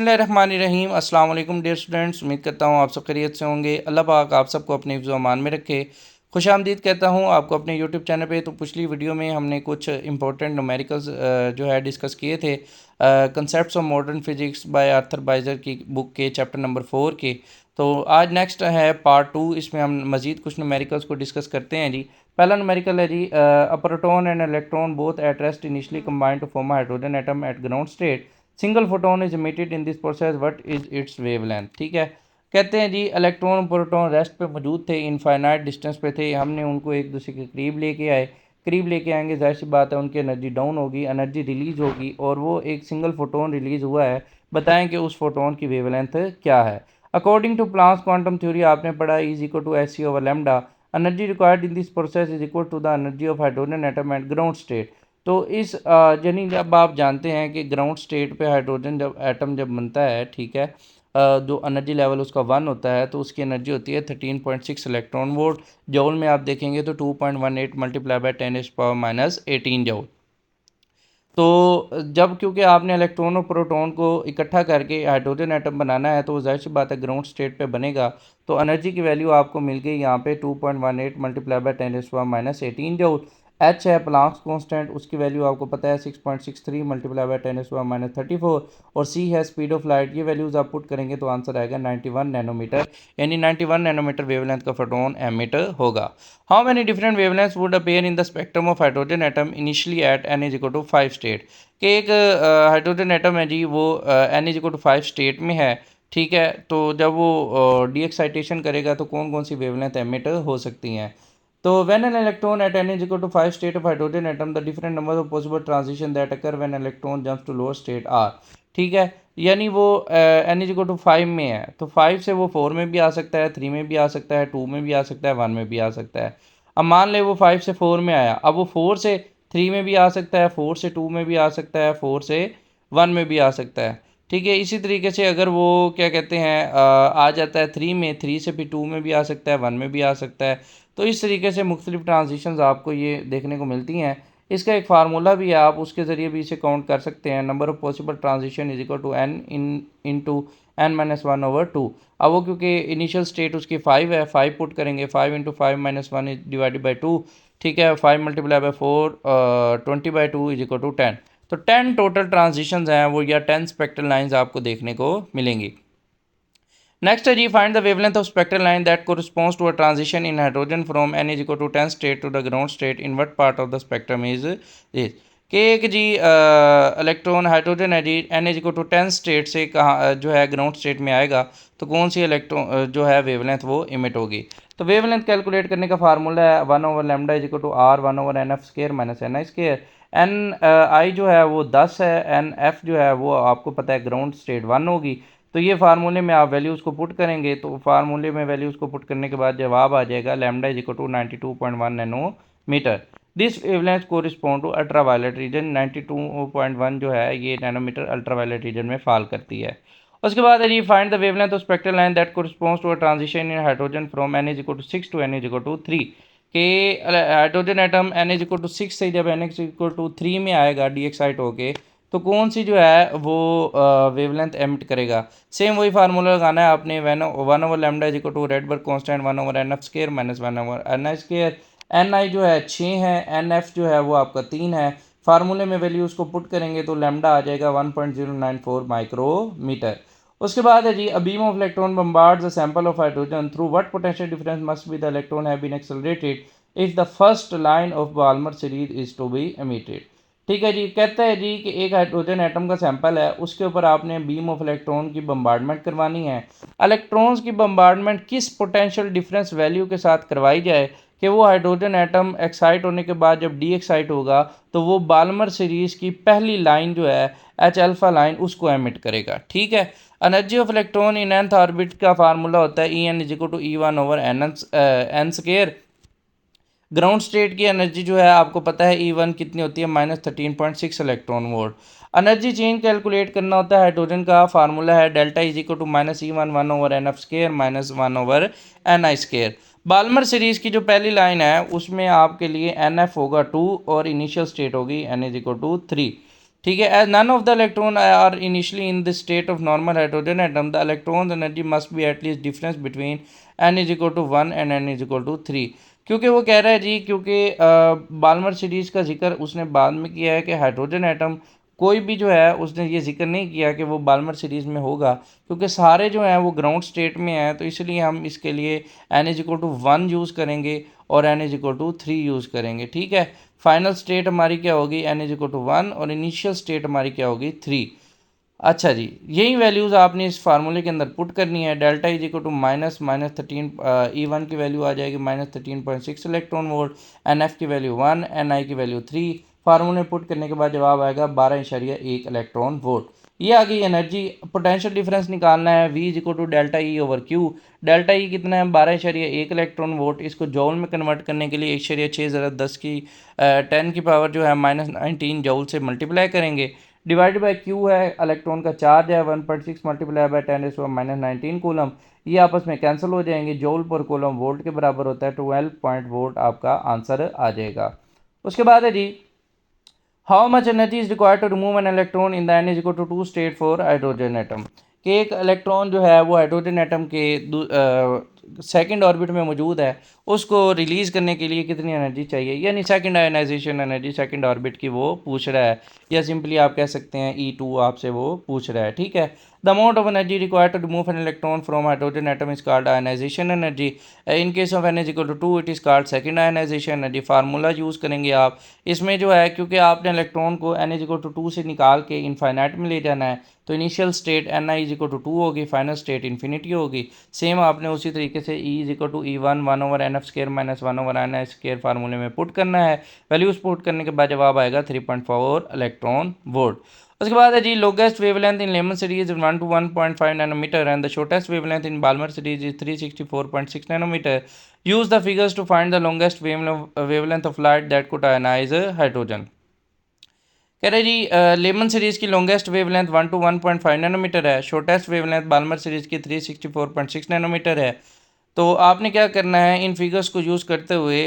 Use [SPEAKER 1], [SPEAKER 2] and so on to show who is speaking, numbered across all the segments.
[SPEAKER 1] बिस्मिल्लाहिर्रहमानिर्रहीम। अस्सलाम वालेकुम डियर स्टूडेंट्स, उम्मीद करता हूँ आप सब खैरियत से होंगे। अल्लाह पाक आप सबको अपने हिफ्ज़ व अमान में रखे। खुशामदीद कहता हूँ आपको अपने यूट्यूब चैनल पे। तो पिछली वीडियो में हमने कुछ इंपॉर्टेंट न्यूमेरिकल्स जो है डिस्कस किए थे, concepts of modern physics by Arthur Beiser की बुक के चैप्टर नंबर 4 के। तो आज नेक्स्ट है पार्ट 2, इसमें हम मज़ीद कुछ न्यूमेरिकल्स को डिस्कस करते हैं जी। पहला न्यूमेरिकल है जी, a proton and electron both at rest initially combined to form hydrogen atom at ground state. Single photon is emitted in this process, what is its wavelength. ठीक है, कहते हैं जी इलेक्ट्रॉन प्रोटॉन रेस्ट पे मौजूद थे, infinite distance पे थे, हमने उनको एक दूसरे के करीब लेके आए। करीब लेके आएंगे, जाहिर सी बात है उनकी एनर्जी डाउन होगी, एनर्जी रिलीज होगी, और वो एक सिंगल फोटोन रिलीज हुआ है। बताएं कि उस फोटोन की वेवलेंथ क्या है। According to Planck's quantum theory आपने पढ़ा, is equal to H C over lambda. Energy required in this process is equal to the energy of hydrogen atom at ground state. तो इस यानी जब आप जानते हैं कि ग्राउंड स्टेट पे हाइड्रोजन जब एटम जब बनता है, ठीक है, जो एनर्जी लेवल उसका 1 होता है, तो उसकी एनर्जी होती है 13.6 इलेक्ट्रॉन वोल्ट। जूल में आप देखेंगे तो 2.18 मल्टीप्लाई बाय 10⁻⁻18 जूल। तो जब क्योंकि आपने इलेक्ट्रॉन और प्रोटॉन को इकट्ठा करके हाइड्रोजन एटम बनाना है, तो जाहिर सी बात है ग्राउंड स्टेट पे बनेगा। तो एनर्जी की वैल्यू आपको मिल गई यहाँ पे 2.18 मल्टीप्लाई बाय 10⁻⁻18 जूल। एच है प्लांक्स कांस्टेंट, उसकी वैल्यू आपको पता है 6.63 मल्टीप्लाई बाय 10⁻34। और सी है स्पीड ऑफ लाइट। ये वैल्यूज़ आप पुट करेंगे तो आंसर आएगा 91 नैनोमीटर, यानी 91 नैनोमीटर वेवलेंथ का फोटोन एमिट होगा। How many different wavelengths would appear in the spectrum of hydrogen atom initially at n is equal to 5 state. कि एक हाइड्रोजन एटम है जी, वो n is equal to 5 state में है। ठीक है, तो जब वो डी एक्साइटेशन करेगा तो कौन कौन सी वेवलेंथ एमिट हो सकती हैं। तो when an electron at n is equal to 5 state of hydrogen atom the different number of possible transition that occur when electron jumps to lower state are. ठीक है, यानी वो n इज इक्वल टू 5 में है, तो 5 से वो 4 में भी आ सकता है, 3 में भी आ सकता है, 2 में भी आ सकता है, 1 में भी आ सकता है। अब मान ले वो 5 से 4 में आया, अब वो 4 से 3 में भी आ सकता है, 4 से 2 में भी आ सकता है, 4 से 1 में भी आ सकता है। ठीक है, इसी तरीके से अगर वो क्या कहते हैं आ जाता है 3 में, 3 से फिर 2 में भी आ सकता है, 1 में भी आ सकता है। तो इस तरीके से मुख्तलिफ ट्रांजिशंस आपको ये देखने को मिलती हैं। इसका एक फार्मूला भी है, आप उसके ज़रिए भी इसे काउंट कर सकते हैं। Number of possible transition is equal to N into n-1/2। अब वो क्योंकि इनिशियल स्टेट उसकी 5 है, 5 पुट करेंगे, 5 इंटू 5-1 डिवाइडेड बाई 2। ठीक है, 5 multiply by 4 20/2 is equal to 10। तो 10 टोटल ट्रांजिशंस हैं वो, या 10 स्पेक्ट्रल लाइंस आपको देखने को मिलेंगी। नेक्स्ट है जी, find the wavelength of spectral line that corresponds to a transition in hydrogen from n is equal to 10 state to the ground state in what part of the spectrum is this. कि एक जी electron hydrogen है जी, n is equal to 10 state से कहाँ जो है ground state में आएगा, तो कौन सी इलेक्ट्रॉन जो है वेवलेंथ वो इमिट होगी। तो वेवलेंथ कैलकुलेट करने का फार्मूला है 1/λ is equal to r 1/nf square minus ni square. N I जो है वो 10 है, एन एफ जो है वो आपको पता है ग्राउंड स्टेट 1 होगी। तो ये फार्मूले में आप वैल्यूज़ को पुट करेंगे, तो फार्मूले में वैल्यूज़ को पुट करने के बाद जवाब आ जाएगा lambda is equal to 92.1 nanometer. This wavelength correspond to ultraviolet region. 92.1 जो है ये नैनोमीटर अल्ट्रावायलेट रीजन में फॉल करती है। उसके बाद है जी, find the wavelength of spectral line that corresponds to a transition in hydrogen from n is equal to 6 to n is equal to 3। के hydrogen atom n is equal to 6 से जब n इज इक्वल टू 3 में आएगा D excite होके, तो कौन सी जो है वो वेवलेंथ एमिट करेगा। सेम वही फार्मूला लगाना है आपने, 1/λ is equal to Rydberg constant 1/nf square minus 1/ni square. N I जो है 6 है, एन एफ जो है वो आपका 3 है। फार्मूले में वैल्यू उसको पुट करेंगे तो लैम्डा आ जाएगा 1.094 माइक्रोमीटर। उसके बाद है जी, a beam of electron bombards a sample of hydrogen through what potential difference must be the electron have been accelerated if the first line of Balmer series is to be emitted. ठीक है जी, कहता है जी कि एक hydrogen atom का sample है, उसके ऊपर आपने बीम ऑफ इलेक्ट्रॉन की बम्बार्डमेंट करवानी है। इलेक्ट्रॉन्स की बम्बार्डमेंट किस पोटेंशियल डिफरेंस वैल्यू के साथ करवाई जाए कि वो हाइड्रोजन एटम एक्साइट होने के बाद जब डी एक्साइट होगा तो वो बाल्मर सीरीज की पहली लाइन जो है एच अल्फा लाइन उसको एमिट करेगा। ठीक है, energy of electron in nth orbit का फार्मूला होता है E N is equal to E1/n square. Ground state की एनर्जी जो है आपको पता है E1 कितनी होती है, -13.6 electron volt. Energy change calculate करना होता है हाइड्रोजन का, फार्मूला है delta is equal to -E1 1/nf square minus 1/ni square. Balmer series की जो पहली लाइन है उसमें आपके लिए NF होगा 2 और इनिशियल स्टेट होगी n इज इक्वल टू 3। ठीक है। As none of the electron are initially in the state of normal hydrogen atom, the electron energy must be at least difference between n is equal to 1 and n is equal to 3। क्योंकि वो कह रहा है जी, क्योंकि Balmer series का जिक्र उसने बाद में किया है कि हाइड्रोजन एटम कोई भी जो है उसने ये जिक्र नहीं किया कि वो बाल्मर सीरीज़ में होगा, क्योंकि सारे जो हैं वो ग्राउंड स्टेट में हैं। तो इसलिए हम इसके लिए n is equal to 1 use करेंगे और n is equal to 3 use करेंगे। ठीक है। फाइनल स्टेट हमारी क्या होगी, n इज इक्वल टू 1 और इनिशियल स्टेट हमारी क्या होगी 3। अच्छा जी, यही वैल्यूज़ आपने इस फार्मूले के अंदर पुट करनी है। Delta is equal to minus minus 13, E1 की वैल्यू आ जाएगी -13.6 इलेक्ट्रॉन वोल्ट, NF की वैल्यू 1, NI की वैल्यू 3। फार्मूले पुट करने के बाद जवाब आएगा 12.1 इलेक्ट्रॉन वोल्ट। ये आ गई एनर्जी। पोटेंशियल डिफरेंस निकालना है, V is equal to delta E over Q. Delta E कितना है, 12.1 इलेक्ट्रॉन वोल्ट। इसको जौल में कन्वर्ट करने के लिए 1.6 ज़रा 10 की 10 की पावर जो है -19 जौल से मल्टीप्लाई करेंगे। डिवाइड बाय क्यू है, इलेक्ट्रॉन का चार्ज है 1.6 मल्टीप्लाई बाय 10⁻⁻19 कूलम। ये आपस में कैंसिल हो जाएंगे, जूल पर कूलम वोल्ट के बराबर होता है। 12 पॉइंट वोल्ट आपका आंसर आ जाएगा। उसके बाद है जी, how much energy is required to remove an electron in the n is equal to 2 state for hydrogen atom. कि एक इलेक्ट्रॉन जो है वो हाइड्रोजन एटम के सेकंड ऑर्बिट में मौजूद है, उसको रिलीज़ करने के लिए कितनी एनर्जी चाहिए, यानी second ionisation energy second orbit की वो पूछ रहा है, या सिंपली आप कह सकते हैं E2 आपसे वो पूछ रहा है। ठीक है। The amount of energy required to remove an electron from hydrogen atom is called ionisation energy. In case of n is equal to 2 it is called second ionisation energy. Formula use करेंगे आप इसमें जो है, क्योंकि आपने electron को n is equal to 2 से निकाल के इनफाइनाइट में ले जाना है, तो initial state ni is equal to 2 होगी, फाइनल स्टेट इन्फिनिटी होगी। सेम आपने उसी तरीके से E is equal to E1 1 over NF square minus 1 over NI square फार्मूले में पुट करना है। वैल्यूज पुट करने के बाद जवाब आएगा 3.4 इलेक्ट्रॉन वोल्ट। उसके बाद है जी, longest wavelength in Lyman series 1 to 1.5 nanometer and the shortest wavelength in Balmer series is 364.6 nanometer. Use the figures to find the longest wavelength of light that could ionize hydrogen. कह रहे जी, Lyman series की longest wavelength 1 to 1.5 nanometer है, shortest wavelength Balmer series की 364.6 nanometre है। तो आपने क्या करना है, इन फिगर्स को यूज़ करते हुए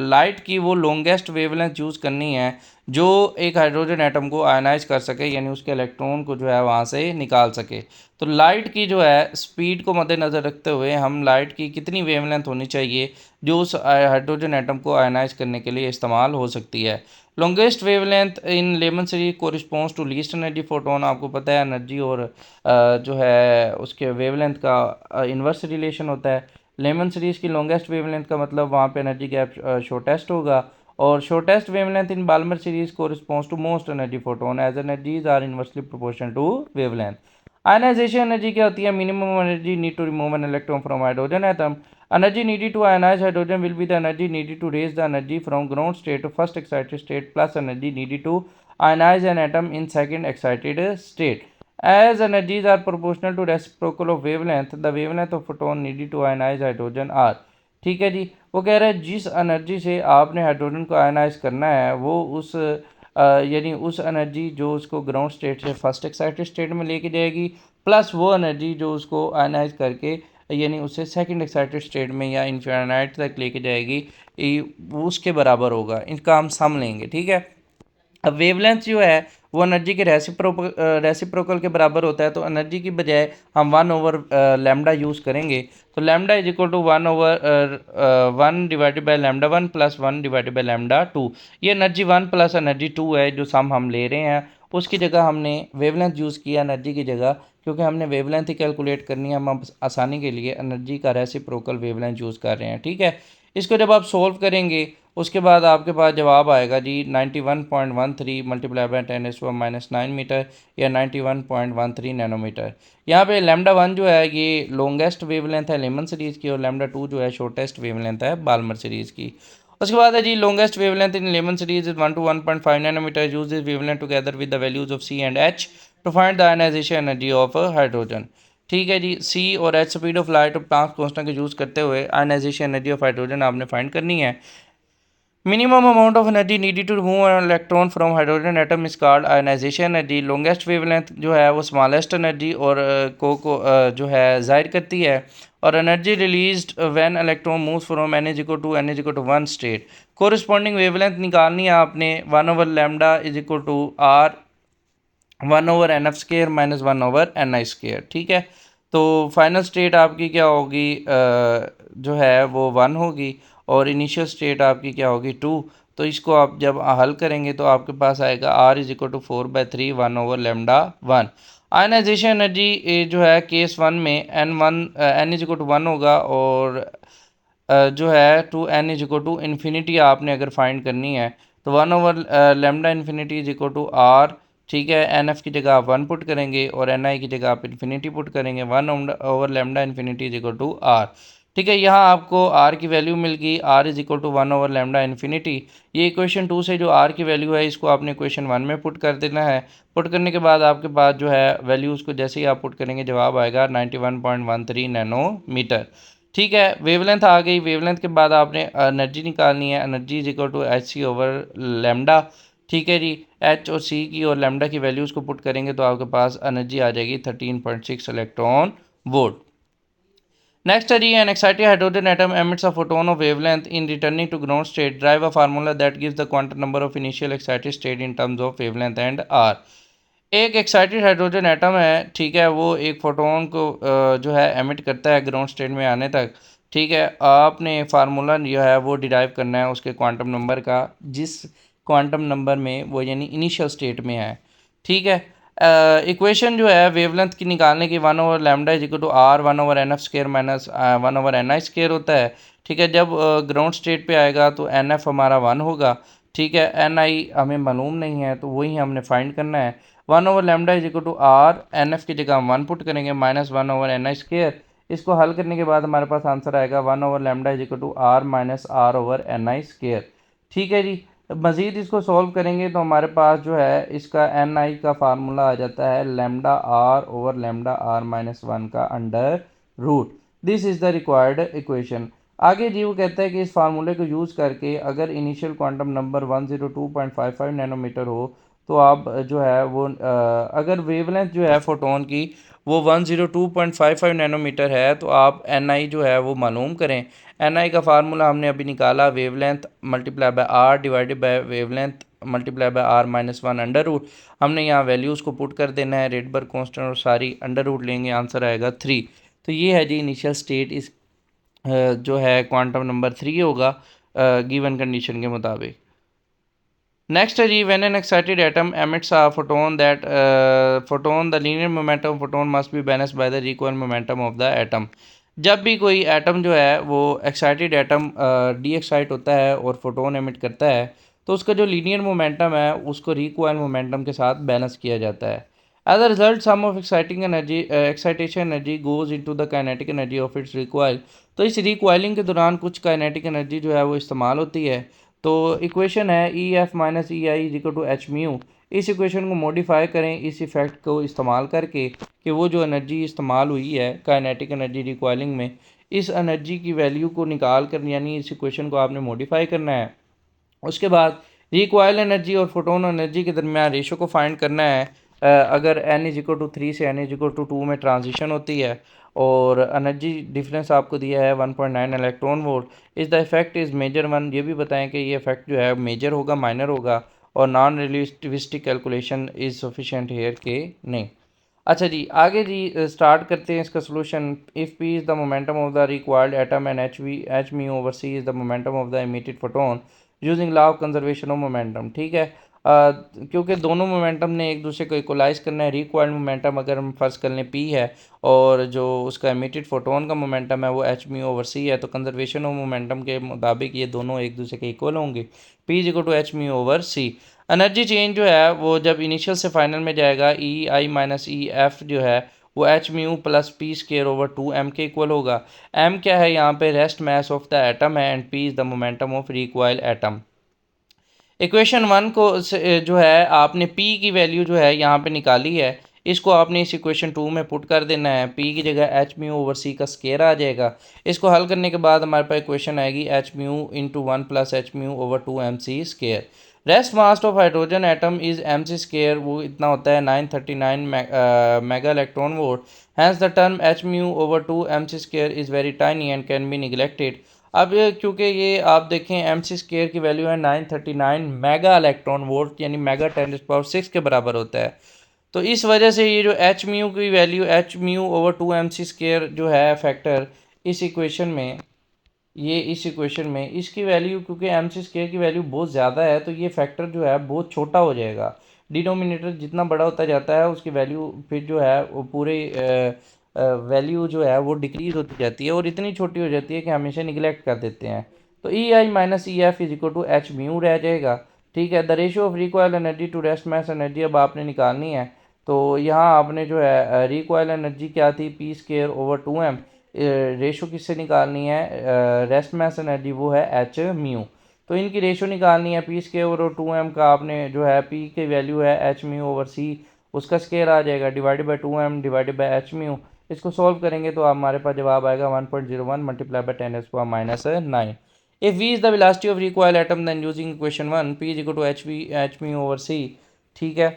[SPEAKER 1] लाइट की वो लॉन्गेस्ट वेवलेंथ यूज़ करनी है जो एक हाइड्रोजन एटम को आयनाइज कर सके, यानी उसके इलेक्ट्रॉन को जो है वहाँ से निकाल सके। तो लाइट की जो है स्पीड को मद्देनज़र रखते हुए हम लाइट की कितनी वेवलेंथ होनी चाहिए जो उस हाइड्रोजन एटम को आयनाइज करने के लिए इस्तेमाल हो सकती है। Longest wavelength in Lyman series corresponds to least energy photon. आपको पता है एनर्जी और जो है उसके वेवलेंथ का इन्वर्स रिलेशन होता है। लेमन सीरीज़ की लॉन्गेस्ट वेवलेंथ का मतलब वहाँ पे एनर्जी गैप शॉर्टेस्ट होगा, और shortest wavelength in Balmer series corresponds to most energy photon as energies are inversely proportional to wavelength. Ionization energy क्या होती है, minimum energy need to remove an electron from hydrogen atom. Energy needed to ionize hydrogen will be the energy needed to raise the energy from ground state to first excited state plus energy needed to ionise an atom in second excited state. As energies are proportional to reciprocal of wavelength, the wavelength of photon needed to ionize hydrogen are। ठीक है जी। वो कह रहा है जिस energy से आपने हाइड्रोजन को आयनाइज करना है वो उस यानी उस एनर्जी जो उसको ग्राउंड स्टेट से फर्स्ट एक्साइटेड स्टेट में लेके जाएगी, प्लस वो एनर्जी जो उसको आयनाइज करके यानी उसे सेकंड एक्साइटेड स्टेट में या इन्फिनाइट तक लेके जाएगी, वो उसके बराबर होगा। इनका हम सम लेंगे। ठीक है। अब वेवलेंथ जो है वो एनर्जी के रेसिप्रोकल के बराबर होता है, तो एनर्जी की बजाय हम 1 ओवर लैम्डा यूज़ करेंगे। तो lambda is equal to 1 over 1 divided by lambda 1 plus 1 divided by lambda 2। ये एनर्जी 1 प्लस एनर्जी 2 है जो सम हम ले रहे हैं, उसकी जगह हमने वेवलेंथ यूज़ किया एनर्जी की जगह, क्योंकि हमने वेवलेंथ ही कैलकुलेट करनी है। हम आसानी के लिए एनर्जी का रेसिप्रोकल वेवलेंथ यूज़ कर रहे हैं। ठीक है। इसको जब आप सोल्व करेंगे उसके बाद आपके पास जवाब आएगा जी 91.13 मल्टीप्लाई बाय 10⁻⁻9 मीटर या 91.13 नैनोमीटर। यहाँ पे लैम्डा 1 जो है ये लॉन्गेस्ट वेवलेंथ है लेमन सीरीज़ की, और लैम्डा 2 जो है शॉर्टेस्ट वेवलेंथ है बाल्मर सीरीज़ की। उसके बाद है जी, longest wavelength in Lyman series is 1 to 1.5 nanometer. Use this wavelength together with the values of C and H to find the ionization energy of hydrogen. ठीक है जी। C और H स्पीड ऑफ लाइट और Planck constant को use करते हुए ionization energy of hydrogen आपने find करनी है। Minimum amount of energy needed to remove an electron from hydrogen atom is called ionisation energy. Longest wavelength जो है वो स्मॉलेस्ट एनर्जी और जो है जाहिर करती है, और energy released when electron moves from n is equal to 1 state. Corresponding wavelength निकालनी है आपने 1 over lambda is equal to r 1/nf² minus 1/ni²। ठीक है, तो फाइनल स्टेट आपकी क्या होगी, जो है वो 1 होगी और इनिशियल स्टेट आपकी क्या होगी 2। तो इसको आप जब हल करेंगे तो आपके पास आएगा R = 4/3 1/λ1। आयनाइजेशन एनर्जी जो है केस 1 में n=1 होगा और जो है टू n=∞ आपने अगर फाइंड करनी है तो 1/λ∞ ठीक है, एन एफ की जगह आप 1 पुट करेंगे और एन आई की जगह आप इन्फिनिटी पुट करेंगे 1/λ∞r। ठीक है, यहाँ आपको आर की वैल्यू मिल गई, R = 1/λ∞। ये इक्वेशन 2 से जो आर की वैल्यू है इसको आपने इक्वेशन 1 में पुट कर देना है। पुट करने के बाद आपके पास जो है वैल्यूज़ को जैसे ही आप पुट करेंगे जवाब आएगा 91.13 नैनोमीटर। ठीक है, वेवलेंथ आ गई। वेवलेंथ के बाद आपने एनर्जी निकालनी है, एनर्जी = hc/λ। ठीक है जी, एच और सी की और लैम्डा की वैल्यूज़ को पुट करेंगे तो आपके पास एनर्जी आ जाएगी 13.6 electron volt. Next study, an excited hydrogen atom emits a photon of wavelength in returning to ground state. Derive a formula that gives the quantum number of initial excited state in terms of wavelength and r. एक excited hydrogen atom है, ठीक है, वो एक photon को जो है emit करता है ग्राउंड स्टेट में आने तक। ठीक है, आपने फार्मूला जो है वो डिराइव करना है उसके क्वांटम नंबर का, जिस क्वांटम नंबर में वो यानी इनिशियल स्टेट में है। ठीक है, इक्वेशन जो है वेवलेंथ की निकालने की 1/λ∗r 1/nf² माइनस 1/ni² होता है। ठीक है, जब ग्राउंड स्टेट पे आएगा तो एन एफ हमारा 1 होगा। ठीक है, एन आई हमें मालूम नहीं है तो वही हमने फाइंड करना है। 1/λ∗r, एन एफ की जगह हम 1 पुट करेंगे माइनस 1/ni²। इसको हल करने के बाद हमारे पास आंसर आएगा 1/λ∗r माइनस r/ni²। ठीक है जी, मज़ीद इसको सॉल्व करेंगे तो हमारे पास जो है इसका एन आई का फार्मूला आ जाता है λr/λr-1 का under root. This is the required equation. आगे जी वो कहता है कि इस फार्मूले को यूज़ करके अगर इनिशियल क्वांटम नंबर 102.55 नैनोमीटर हो तो आप जो है वो अगर वेवलेंथ जो है फोटोन की वो 102.55 नैनोमीटर है तो आप एन आई जो है वो मालूम करें। एन आई का फार्मूला हमने अभी निकाला, wavelength multiply by R divided by wavelength multiply by r minus 1 under root. हमने यहाँ वैल्यूज़ को पुट कर देना है, रेडबर्ग कांस्टेंट और सारी अंडर रूट लेंगे, आंसर आएगा 3। तो ये है जी इनिशियल स्टेट, इस जो है क्वांटम नंबर 3 होगा गिवन कंडीशन के मुताबिक। Next है जी, when an excited atom emits a photon, the linear momentum of photon must be balanced by the recoil momentum of the atom। जब भी कोई एटम जो है वो एक्साइटेड एटम डी एक्साइट होता है और फोटोन एमिट करता है तो उसका जो लीनियर मोमेंटम है उसको रिकॉइल मोमेंटम के साथ बैलेंस किया जाता है। As a result some of excitation energy goes into the kinetic energy of its recoil. तो इस रिकॉइलिंग के दौरान कुछ काइनेटिक एनर्जी जो है वो इस्तेमाल होती है। तो इक्वेशन है ई एफ माइनस ई आई = h μ। इस इक्वेशन को मॉडिफाई करें इस इफ़ेक्ट को इस्तेमाल करके कि वो जो एनर्जी इस्तेमाल हुई है काइनेटिक एनर्जी रिकॉइलिंग में, इस एनर्जी की वैल्यू को निकाल कर यानी इस इक्वेशन को आपने मॉडिफाई करना है। उसके बाद रिकॉइल एनर्जी और फोटोन एनर्जी के दरमियान रेशो को फाइंड करना है। अगर n = 3 से n = 2 में ट्रांजिशन होती है और एनर्जी डिफरेंस आपको दिया है 1.9 electron volt, is the effect is major 1। ये भी बताएं कि ये इफेक्ट जो है मेजर होगा माइनर होगा और non relativistic calculation is sufficient here के नहीं। अच्छा जी, आगे जी स्टार्ट करते हैं इसका solution. If P is the momentum of the required atom and H μ/c is the momentum of the emitted photon using law of conservation of momentum. ठीक है, क्योंकि दोनों मोमेंटम ने एक दूसरे को इक्वलाइज करना है। रिक्वायर्ड मोमेंटम अगर हम फर्ज कर लें पी है और जो उसका इमिटेड फोटोन का मोमेंटम है वो एच μ/c है, तो कंजर्वेशन ऑफ मोमेंटम के मुताबिक ये दोनों एक दूसरे के इक्वल होंगे। P = h μ/c। Energy change जो है वो जब इनिशियल से फाइनल में जाएगा ई आई माइनस ई एफ जो है वो h μ + p²/2m के इक्वल होगा। m क्या है यहाँ पे, rest mass of the atom है and p is the momentum of recoil atom. Equation 1 को जो है आपने p की वैल्यू जो है यहाँ पे निकाली है, इसको आपने इस इक्वेशन 2 में पुट कर देना है। p की जगह h μ/c का स्केयर आ जाएगा। इसको हल करने के बाद हमारे पास इक्वेशन आएगी h μ × 1 + h μ/2mc²। Rest mass of hydrogen atom is mc², वो इतना होता है 939 mega electron volt. Hence the term h μ/2mc² is very tiny and can be neglected. अब क्योंकि ये आप देखें mc² की वैल्यू है 939 मेगा इलेक्ट्रॉन वोल्ट यानी मेगा 10⁶ के बराबर होता है। तो इस वजह से ये जो एच म्यू की value H mu over 2 mc² जो है फैक्टर इस इक्वेशन में, ये इस इक्वेशन में इसकी वैल्यू, क्योंकि mc² की वैल्यू बहुत ज़्यादा है तो ये फैक्टर जो है बहुत छोटा हो जाएगा। डिनोमिनेटर जितना बड़ा होता जाता है उसकी वैल्यू फिर जो है वो पूरे वैल्यू जो है वो डिक्रीज़ होती जाती है और इतनी छोटी हो जाती है कि हमेशा निगलेक्ट कर देते हैं। तो E I minus E F is equal to H mu रह जाएगा। ठीक है, the ratio of recoil energy to rest mass energy अब आपने निकालनी है। तो यहाँ आपने जो है रिकॉयल एनर्जी क्या थी, p² ओवर 2m, रेशो किससे निकालनी है, रेस्ट मास एनर्जी वो है एच म्यू। तो इनकी रेशो निकालनी है, p² ओवर 2m का आपने जो है p की वैल्यू है एच म्यू ओवर c, उसका स्केयर आ जाएगा divided by 2m divided by H mu. इसको सॉल्व करेंगे तो हमारे पास जवाब आएगा 1.01 multiply by 10⁻⁹ if v is the velocity of recoil atom then using equation 1 p is equal to H mu over c। ठीक है,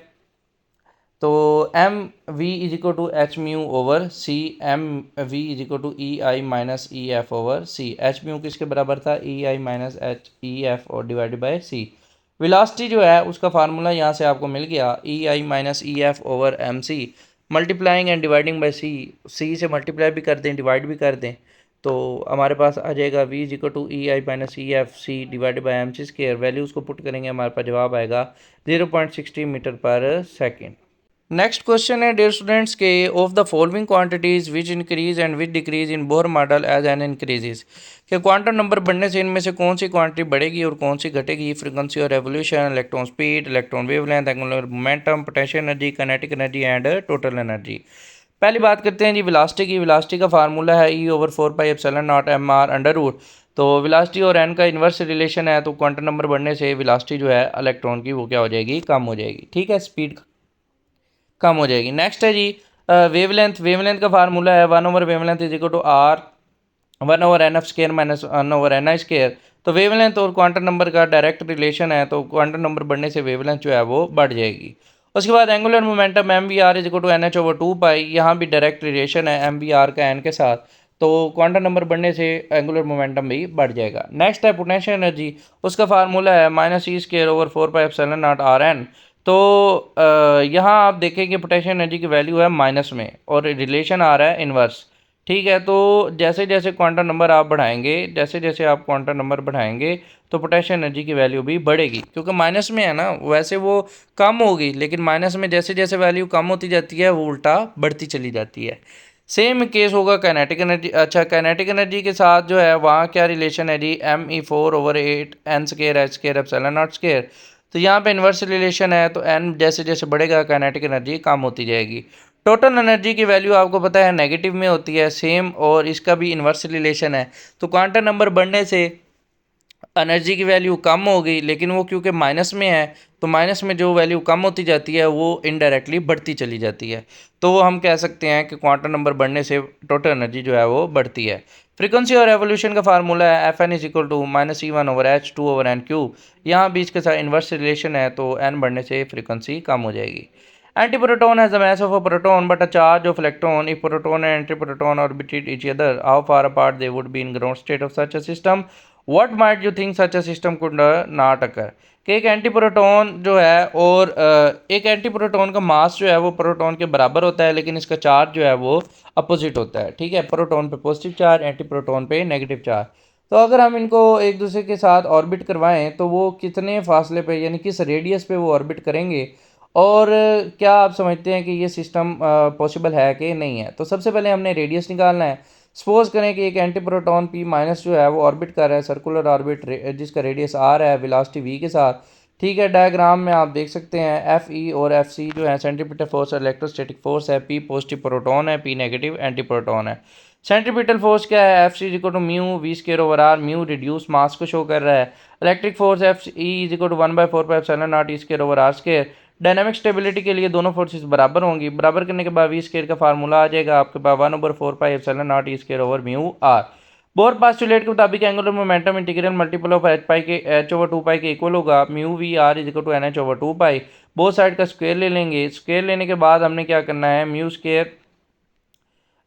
[SPEAKER 1] तो M V is equal to H mu over C, M V is equal to E I minus E F over C. H mu किसके बराबर था, E I minus H E F और divided by C. Velocity जो है उसका formula यहाँ से आपको मिल गया, E I minus E F over M C, multiplying and dividing by C. C से मल्टीप्लाई भी कर दें डिवाइड भी कर दें तो हमारे पास आ जाएगा V is equal to E I minus E F C divided by M C square. Values को पुट करेंगे हमारे पास जवाब आएगा 0.60 metre per second. Next question है डियर स्टूडेंट्स के of the following quantities which increase and which decrease in Bohr model as N increases, कि quantum number बढ़ने से इनमें से कौन सी क्वांटिटी बढ़ेगी और कौन सी घटेगी। फ्रीक्वेंसी और revolution, electron speed, electron wavelength, angular momentum, potential energy, kinetic energy and total energy. पहली बात करते हैं जी वेलोसिटी की। वेलोसिटी का फार्मूला है E over 4πε0 M R under root. तो वेलोसिटी और एन का इन्वर्स रिलेशन है, तो क्वांटम नंबर बढ़ने से वेलोसिटी जो है इलेक्ट्रॉन की वो क्या हो जाएगी, कम हो जाएगी। ठीक है, स्पीड कम हो जाएगी। नेक्स्ट है जी वेवलेंथ। वेवलेंथ का फार्मूला है 1 over wavelength is equal to R 1/n² minus 1/ni²। तो वेवलेंथ और क्वांटम नंबर का डायरेक्ट रिलेशन है, तो क्वांटम नंबर बढ़ने से वेवलेंथ जो है वो बढ़ जाएगी। उसके बाद angular momentum M V R is equal to NH/2π, यहाँ भी डायरेक्ट रिलेशन है एम वी आर का एन के साथ, तो क्वांटम नंबर बढ़ने से एंगुलर मोमेंटम भी बढ़ जाएगा। नेक्स्ट है पोटेंशियल एनर्जी। उसका फार्मूला है -e² ओवर 4πε0 तो यहाँ आप देखें कि पोटेंशियल एनर्जी की वैल्यू है माइनस में और रिलेशन आ रहा है इन्वर्स। ठीक है, तो जैसे जैसे क्वांटम नंबर आप बढ़ाएंगे, जैसे जैसे आप क्वांटम नंबर बढ़ाएंगे तो पोटेंशियल एनर्जी की वैल्यू भी बढ़ेगी, क्योंकि माइनस में है ना, वैसे वो कम होगी लेकिन माइनस में जैसे जैसे वैल्यू कम होती जाती है वो उल्टा बढ़ती चली जाती है। सेम केस होगा काइनेटिक एनर्जी। अच्छा, काइनेटिक एनर्जी के साथ जो है वहाँ क्या रिलेशन है जी, me4/8n² तो यहाँ पे इन्वर्स रिलेशन है, तो n जैसे जैसे बढ़ेगा काइनेटिक एनर्जी कम होती जाएगी। टोटल एनर्जी की वैल्यू आपको पता है नेगेटिव में होती है सेम, और इसका भी इन्वर्स रिलेशन है। तो क्वांटम नंबर बढ़ने से एनर्जी की वैल्यू कम होगी, लेकिन वो क्योंकि माइनस में है तो माइनस में जो वैल्यू कम होती जाती है वो इनडायरेक्टली बढ़ती चली जाती है। तो हम कह सकते हैं कि क्वांटम नंबर बढ़ने से टोटल एनर्जी जो है वो बढ़ती है। फ्रीक्वेंसी और एवोल्यूशन का फार्मूला है Fn is equal to -e1/h2/n³। यहाँ बीच के साथ इन्वर्स रिलेशन है, तो n बढ़ने से फ्रीक्वेंसी कम हो जाएगी। Antiproton has the mass of a proton but a charge of electron. If proton and antiproton orbited each other, how far apart they would be in ground state of such a system? What might you think such a system could not occur? कि एक एंटीप्रोटॉन जो है और एक एंटीप्रोटॉन का मास जो है वो प्रोटॉन के बराबर होता है, लेकिन इसका चार्ज जो है वो अपोजिट होता है। ठीक है, प्रोटॉन पे पॉजिटिव चार्ज, एंटीप्रोटॉन पे नेगेटिव चार्ज। तो अगर हम इनको एक दूसरे के साथ ऑर्बिट करवाएं तो वो कितने फासले पे यानी किस रेडियस पे वो ऑर्बिट करेंगे, और क्या आप समझते हैं कि ये सिस्टम पॉसिबल है कि नहीं है। तो सबसे पहले हमने रेडियस निकालना है। सपोज करें कि एक एंटी प्रोटॉन पी माइनस जो है वो ऑर्बिट कर रहा है सर्कुलर ऑर्बिट जिसका रेडियस आर है वेलोसिटी वी के साथ। ठीक है, डायग्राम में आप देख सकते हैं एफ ई और एफ सी जो है सेंट्रीपिटल फोर्स और इलेक्ट्रोस्टैटिक फोर्स है। पी पॉजिटिव प्रोटॉन है, पी नेगेटिव एंटी प्रोटॉन है। सेंट्रीपिटल फोर्स क्या है, F C is equal to mu v² over R, mu reduce mass को शो कर रहा है। Electric force F E is equal to 1/4πε0 e² over r²। Dynamic stability के लिए दोनों फोर्सेस बराबर होंगी। बराबर करने के बाद v² का फार्मूला आ जाएगा आपके पास 1/4πε0 e² over mu R. Bohr postulate के मुताबिक angular momentum integral multiple of h/2π के इक्वल होगा mu V R is equal to NH/2π। Both side का स्क्वायर ले लेंगे। स्क्वायर लेने के बाद हमने क्या करना है,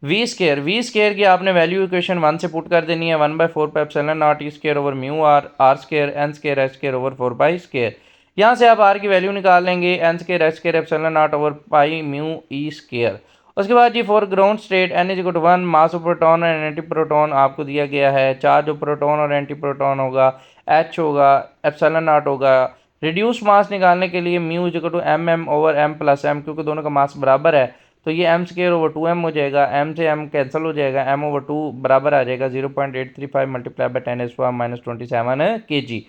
[SPEAKER 1] वी स्क्वायर की आपने वैल्यू इक्वेशन 1 से पुट कर देनी है 1/4πε0 e² over mu are r² n² h² over 4π²। यहाँ से आप आर की वैल्यू निकाल लेंगे N square H square epsilon naught over pi mu E square. उसके बाद जी for ground state N is equal to 1 mass of proton and antiproton आपको दिया गया है। चार्ज ऑफ प्रोटॉन और एंटी प्रोटॉन होगा एच होगा एप्सिलॉन नॉट होगा। रिड्यूस मास निकालने के लिए mu is equal to M M over M plus M, क्योंकि दोनों का मास बराबर है तो ये एम स्केयर ओवर 2m हो जाएगा। एम से एम कैंसिल हो जाएगा, एम ओवर 2 बराबर आ जाएगा 0.835 मल्टीप्लाई बाई 10⁻⁻27 kg।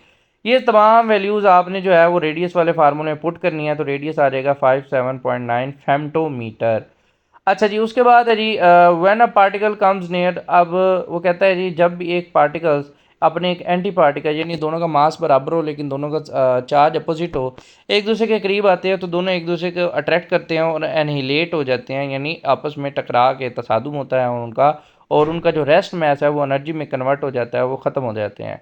[SPEAKER 1] ये तमाम वैल्यूज़ आपने जो है वो रेडियस वाले फार्मूले में पुट करनी है, तो रेडियस आ जाएगा 57.9 फेम्टोमीटर। अच्छा जी, उसके बाद है जी when a particle comes near, अब वो कहता है जी जब भी एक पार्टिकल्स अपने एक एंटी पार्टिकल यानी दोनों का मास बराबर हो लेकिन दोनों का चार्ज अपोजिट हो, एक दूसरे के करीब आते हैं तो दोनों एक दूसरे को अट्रैक्ट करते हैं और एनहिलेट हो जाते हैं, यानी आपस में टकरा के तसादुम होता है उनका, और उनका जो रेस्ट मास है वो एनर्जी में कन्वर्ट हो जाता है, वो ख़त्म हो जाते हैं।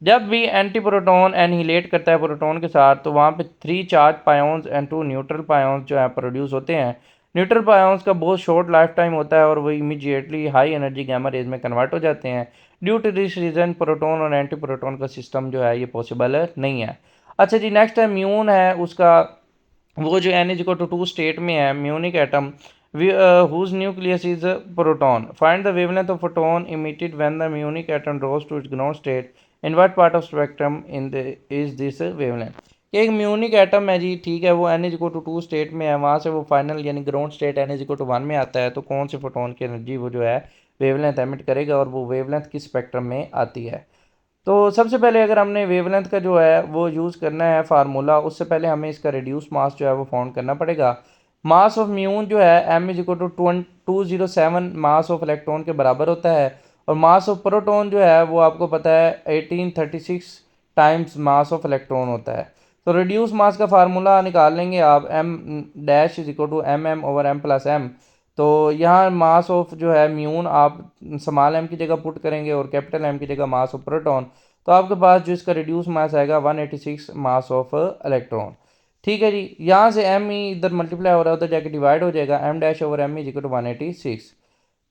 [SPEAKER 1] जब भी एंटी प्रोटॉन एनहिलेट करता है प्रोटॉन के साथ तो वहाँ पे 3 चार्ज पायोन्स एंड 2 न्यूट्रल पायोन्स जो है प्रोड्यूस होते हैं। न्यूट्रल पायोन्स का बहुत शॉर्ट लाइफ टाइम होता है और वो immediately high energy gamma rays में कन्वर्ट हो जाते हैं। Due to this reason proton और एंटी प्रोटॉन का सिस्टम जो है ये पॉसिबल नहीं है। अच्छा जी, नेक्स्ट है म्यून है उसका, वो जो N is equal to 2 state में है muonic atom whose nucleus is a proton. Find the wavelength of photon emitted when the Munich atom rose to its ground state. In what part of spectrum in the is this wavelength? एक muonic atom है जी, ठीक है, वो N is equal to 2 state में है, वहाँ से वो फाइनल यानी ground state N is equal to 1 में आता है, तो कौन से फोटोन की एनर्जी वो जो है वेवलेंथ एमिट करेगा और वो वेवलेंथ किस स्पेक्ट्रम में आती है। तो सबसे पहले अगर हमने वेवलेंथ का जो है वो यूज़ करना है फार्मूला, उससे पहले हमें इसका रिड्यूस मास जो है वो फाउंड करना पड़ेगा। मास ऑफ म्यून जो है M is equal to 207 mass of electron के बराबर होता है, और मास ऑफ प्रोटॉन जो है वो आपको पता है 1836 टाइम्स मास ऑफ इलेक्ट्रॉन होता है। तो रिड्यूस मास का फार्मूला निकाल लेंगे आप, M dash is equal to M M over M plus M. तो यहाँ मास ऑफ जो है म्यून आप स्मॉल एम की जगह पुट करेंगे और कैपिटल एम की जगह मास ऑफ प्रोटॉन, तो आपके पास जो इसका रिड्यूस मास आएगा 186 मास ऑफ इलेक्ट्रॉन। ठीक है जी, यहाँ से एम ई इधर मल्टीप्लाई हो रहा है उधर जाके डिवाइड हो जाएगा, M dash over M is equal to 186।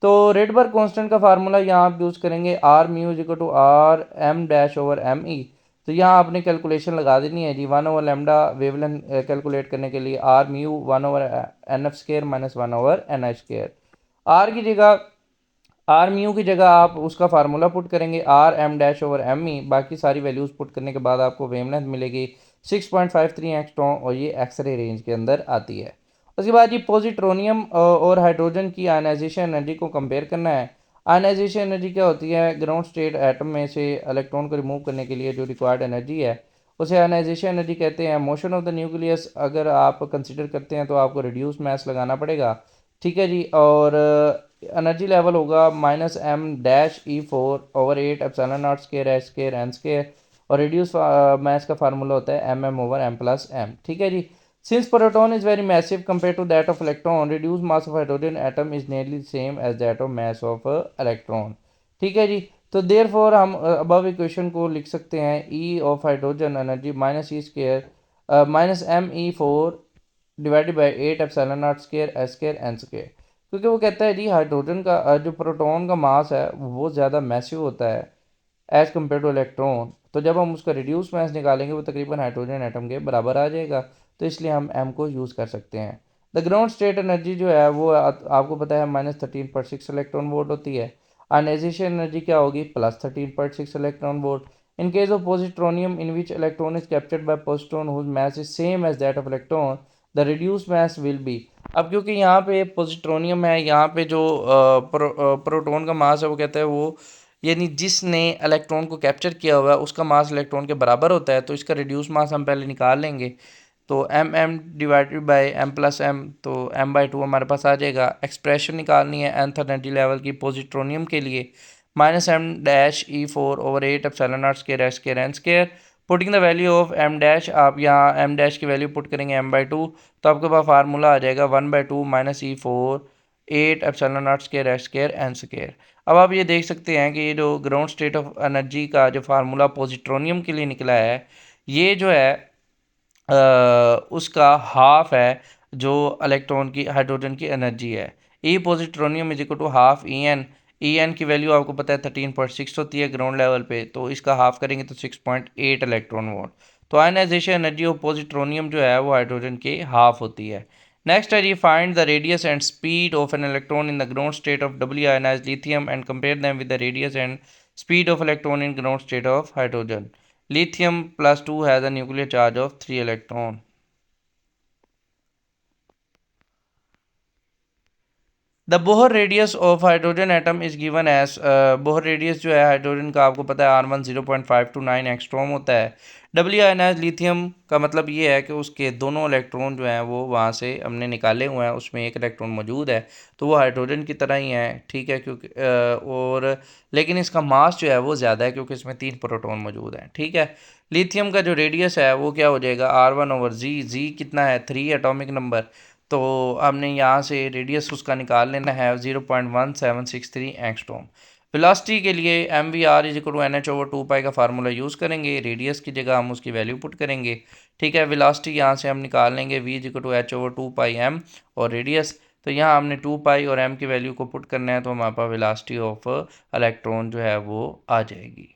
[SPEAKER 1] तो रेडबर्ग कांस्टेंट का फार्मूला यहाँ आप यूज़ करेंगे R mu is equal to R M dash over M E. तो यहाँ आपने कैलकुलेशन लगा देनी है जी, 1/λ वेवलेंथ कैलकुलेट करने के लिए R mu 1/nf² minus 1/ni²। Are की जगह आर म्यू की जगह आप उसका फार्मूला पुट करेंगे R M dash over M E, बाकी सारी वैल्यूज़ पुट करने के बाद आपको वेवलेंथ मिलेगी 6.53 एंगस्ट्रॉम, और ये एक्सरे रेंज के अंदर आती है। उसके बाद ये पॉजिट्रोनियम और हाइड्रोजन की आयनाइजेशन एनर्जी को कंपेयर करना है। आयनाइजेशन एनर्जी क्या होती है, ग्राउंड स्टेट एटम में से इलेक्ट्रॉन को रिमूव करने के लिए जो रिक्वायर्ड एनर्जी है उसे आयनाइजेशन एनर्जी कहते हैं। मोशन ऑफ द न्यूक्लियस अगर आप कंसिडर करते हैं तो आपको रिड्यूस मास लगाना पड़ेगा, ठीक है जी, और एनर्जी लेवल होगा -m-e4/8 epsilon not square H square N square, और रिड्यूस मास का फार्मूला होता है M M over M plus M. ठीक है जी, since proton is very massive compare to that of electron, reduce mass of hydrogen atom is nearly same as that of mass of electron. ठीक है जी, तो therefore हम above equation को लिख सकते हैं E of hydrogen energy -e² divided by 8 epsilon not square H square N square, क्योंकि वो कहता है जी हाइड्रोजन का जो प्रोटॉन का मास है वो ज़्यादा मैसिव होता है एज़ कम्पेयर टू इलेक्ट्रॉन, तो जब हम उसका रिड्यूस मास निकालेंगे वो तकरीबन हाइड्रोजन एटम के बराबर आ जाएगा, तो इसलिए हम एम को यूज़ कर सकते हैं। द ग्राउंड स्टेट एनर्जी जो है वो आपको पता है -13.6 इलेक्ट्रॉन वोल्ट होती है। आयनाइजेशन एनर्जी क्या होगी, +13.6 electron volt. In case of positronium in which electron is captured by positron whose mass is same as that of electron, the reduce mass will be. अब क्योंकि यहाँ पे पॉजिट्रोनियम है, यहाँ पे जो प्रोटॉन का मास है वो कहता है वो यानी जिसने इलेक्ट्रॉन को कैप्चर किया हुआ है उसका मास इलेक्ट्रॉन के बराबर होता है, तो इसका रिड्यूस मास हम पहले निकाल लेंगे। तो M M divided by M plus M, तो m/2 हमारे पास आ जाएगा। एक्सप्रेशन निकालनी है nth एनर्जी लेवल की पॉजिट्रोनियम के लिए, -m-e4/8 epsilon not square H square N square. Putting the value of M dash, आप यहाँ एम डैश की वैल्यू पुट करेंगे m/2, तो आपके पास फार्मूला आ जाएगा 1/2 -e4/8 epsilon not square H square N square. अब आप ये देख सकते हैं कि ये जो ग्राउंड स्टेट ऑफ एनर्जी का जो फार्मूला पॉजिट्रोनियम के लिए निकला है, ये जो है उसका हाफ है जो इलेक्ट्रॉन की हाइड्रोजन की एनर्जी है। E positronium is equal to half E N. E N की वैल्यू आपको पता है 13.6 होती है ग्राउंड लेवल पे, तो इसका हाफ करेंगे तो 6.8 इलेक्ट्रॉन वोल्ट। तो आयनाइजेशन एनर्जी ऑफ पॉजिट्रोनियम जो है वो हाइड्रोजन के हाफ होती है। नेक्स्ट है जी, find the radius and speed of an electron in the ground state of doubly ionized lithium and compare them with the radius and speed of electron in ground state of hydrogen. Lithium +2 has a nuclear charge of 3 electron. The Bohr radius of hydrogen atom is given as, Bohr radius जो है hydrogen का आपको पता है R1 0.529 angstrom होता है। W ionise lithium का मतलब ये है कि उसके दोनों इलेक्ट्रॉन जो हैं वो वहाँ से हमने निकाले हुए हैं, उसमें एक इलेक्ट्रॉन मौजूद है, तो वो हाइड्रोजन की तरह ही है, ठीक है, क्योंकि और लेकिन इसका मास जो है वो ज़्यादा है क्योंकि इसमें 3 प्रोटॉन मौजूद हैं, ठीक है। लिथियम का जो रेडियस है वो क्या हो जाएगा, R1/जी कितना है 3 एटॉमिक नंबर, तो हमने यहाँ से रेडियस उसका निकाल लेना है 0.1763 एंगस्ट्रॉम। वेलोसिटी के लिए mv/r = NH/2 का फार्मूला यूज़ करेंगे, रेडियस की जगह हम उसकी वैल्यू पुट करेंगे, ठीक है। वेलोसिटी यहाँ से हम निकाल लेंगे v/h/2m और रेडियस, तो यहाँ हमने 2 और m की वैल्यू को पुट करना है, तो हमारे पास वेलोसिटी ऑफ इलेक्ट्रॉन जो है वो आ जाएगी।